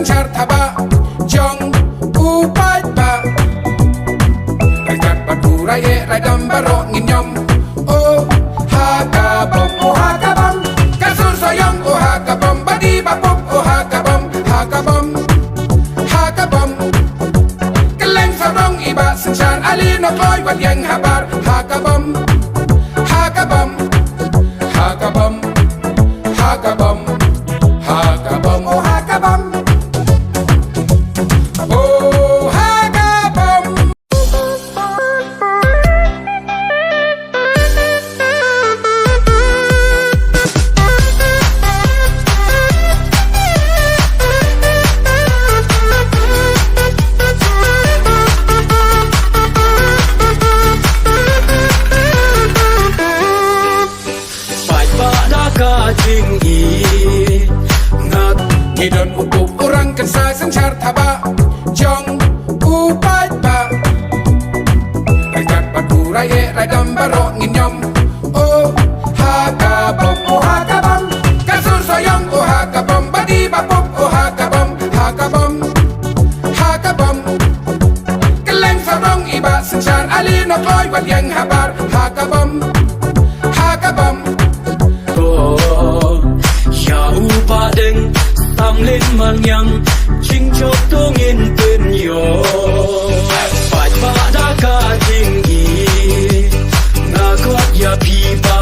sencar taba jong upai pa Rekat batu raye radam baro nginyom oh hakabom kasur soyong oh hakabom badi bapop oh hakabom keleng sarong iba sencar ali no koy wat yang habar hakabom oh hakabom oh hakabom Hidon upuk orang kensa sencar taba jong upai pa Rekat batu raye radam baro nginyom oh hakabom kasur soyong oh hakabom badi bapop oh hakabom keleng sarong iba sencar ali no koy wat yang habar hakabom oh ya upa deng tam lên mang yang chinh chốc tung in bên yo phải ba đã cả tình ý ngã quát ya pi ba